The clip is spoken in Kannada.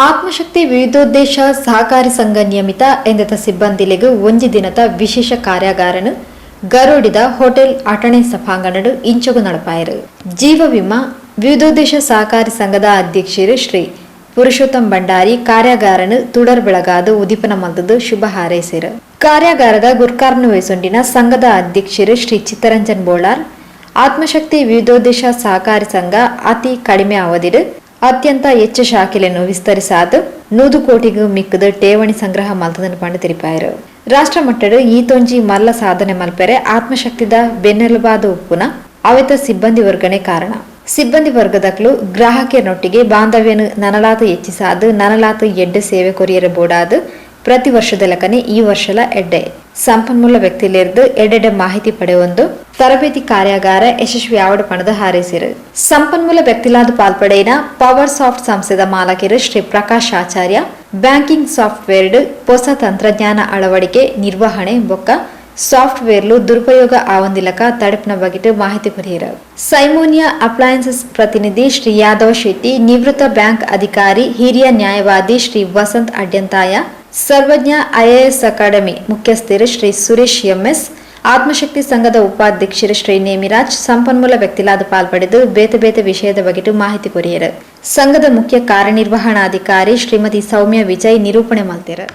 ಆತ್ಮಶಕ್ತಿ ವಿವಿಧೋದ್ದೇಶ ಸಹಕಾರಿ ಸಂಘ ನಿಯಮಿತ ಎಂದತ ಸಿಬ್ಬಂದಿಲೆಗು ಒಂಜಿ ದಿನದ ವಿಶೇಷ ಕಾರ್ಯಾಗಾರನು ಗರೋಡಿದ ಹೋಟೆಲ್ ಅಟಣೆ ಸಭಾಂಗಣಡು ಇಂಚಗು ನಡಪಾಯರು. ಜೀವ ವಿಮಾ ವಿವಿಧೋದ್ದೇಶ ಸಹಕಾರಿ ಸಂಘದ ಅಧ್ಯಕ್ಷರು ಶ್ರೀ ಪುರುಷೋತ್ತಮ್ ಭಂಡಾರಿ ಕಾರ್ಯಾಗಾರನು ತುಡರ್ ಬೆಳಗಾದು ಉದಿಪನ ಮಲ್ತದು ಶುಭ ಹಾರೈಸಿರು. ಕಾರ್ಯಾಗಾರದ ಗುರ್ಕಾರ್ನು ವಹಿಸೊಂಡಿನ ಸಂಘದ ಅಧ್ಯಕ್ಷರು ಶ್ರೀ ಚಿತ್ತರಂಜನ್ ಬೋಳಾರ್ ಆತ್ಮಶಕ್ತಿ ವಿವಿಧೋದ್ದೇಶ ಸಹಕಾರಿ ಸಂಘ ಅತಿ ಕಡಿಮೆ ಅವಧಿಡು ಅತ್ಯಂತ ಹೆಚ್ಚು ಶಾಖೆಯನ್ನು ವಿಸ್ತರಿಸಾದು 100 ಕೋಟಿಗೂ ಮಿಕ್ಕದು ಠೇವಣಿ ಸಂಗ್ರಹ ಮಲ್ತದನ್ನು ಪಂಡು ತಿರುಪಾಯರು. ರಾಷ್ಟ್ರ ಮಟ್ಟದ ಈತೊಂಜಿ ಮಲ್ಲ ಸಾಧನೆ ಮಲ್ಪೆರೆ ಆತ್ಮಶಕ್ತಿದ ಬೆನ್ನೆಲುಬಾದ ಉಪ್ಪುನ ಅವೆತ ಸಿಬ್ಬಂದಿ ವರ್ಗನೆ ಕಾರಣ. ಸಿಬ್ಬಂದಿ ವರ್ಗದಕ್ಲು ಗ್ರಾಹಕರನೊಟ್ಟಿಗೆ ಬಾಂಧವ್ಯನು ನನಲಾತ ಹೆಚ್ಚಿಸಾದು ನನಲಾತ ಎಡ್ಡೆ ಸೇವೆ ಕೊರಿಯರ ಬೋಡಾದು ಪ್ರತಿ ವರ್ಷದ ಲೆಕ್ಕನೆ ಈ ವರ್ಷಲ ಎಡ್ಡೆ ಸಂಪನ್ಮೂಲ ವ್ಯಕ್ತಿಲಿರ್ದು ಎಡ್ಡೆಡೆ ಮಾಹಿತಿ ಪಡೆಯೊಂದು ತರಬೇತಿ ಕಾರ್ಯಾಗಾರ ಯಶಸ್ವಿ ಆವಡು ಪಣದ ಹಾರೈಸಿರು. ಸಂಪನ್ಮೂಲ ವ್ಯಕ್ತಿಲಾದ ಪಾಲ್ಪಡೆಯಿನ ಪವರ್ ಸಾಫ್ಟ್ ಸಂಸ್ಥೆದ ಮಾಲಕಿರು ಶ್ರೀ ಪ್ರಕಾಶ್ ಆಚಾರ್ಯ ಬ್ಯಾಂಕಿಂಗ್ ಸಾಫ್ಟ್ವೇರ್ ಹೊಸ ತಂತ್ರಜ್ಞಾನ ಅಳವಡಿಕೆ ನಿರ್ವಹಣೆ ಬೊಕ್ಕ ಸಾಫ್ಟ್ವೇರ್ಲು ದುರುಪಯೋಗ ಆವಂದಿಲಕ ತಡೆಪಿನ ಬಗೆಟು ಮಾಹಿತಿ ಕೊರಿಯರು. ಸೈಮೋನಿಯಾ ಅಪ್ಲಯನ್ಸಸ್ ಪ್ರತಿನಿಧಿ ಶ್ರೀ ಯಾದವ್ ಶೆಟ್ಟಿ, ನಿವೃತ್ತ ಬ್ಯಾಂಕ್ ಅಧಿಕಾರಿ ಹಿರಿಯ ನ್ಯಾಯವಾದಿ ಶ್ರೀ ವಸಂತ್ ಅಡ್ಯಂತಾಯ, ಸರ್ವಜ್ಞ IAS ಅಕಾಡೆಮಿ ಮುಖ್ಯಸ್ಥರು ಶ್ರೀ ಸುರೇಶ್ ಎಂಎಸ್, ಆತ್ಮಶಕ್ತಿ ಸಂಘದ ಉಪಾಧ್ಯಕ್ಷರು ಶ್ರೀ ನೇಮಿರಾಜ್ ಸಂಪನ್ಮೂಲ ವ್ಯಕ್ತಿಲಾದ ಪಾಲ್ಪಡೆದು ಬೇತೆ ಬೇತೆ ವಿಷಯದ ಬಗೆಟು ಮಾಹಿತಿ ಕೊರಿಯರು. ಸಂಘದ ಮುಖ್ಯ ಕಾರ್ಯನಿರ್ವಹಣಾಧಿಕಾರಿ ಶ್ರೀಮತಿ ಸೌಮ್ಯ ವಿಜಯ್ ನಿರೂಪಣೆ ಮಾಡ್ತಾರೆ.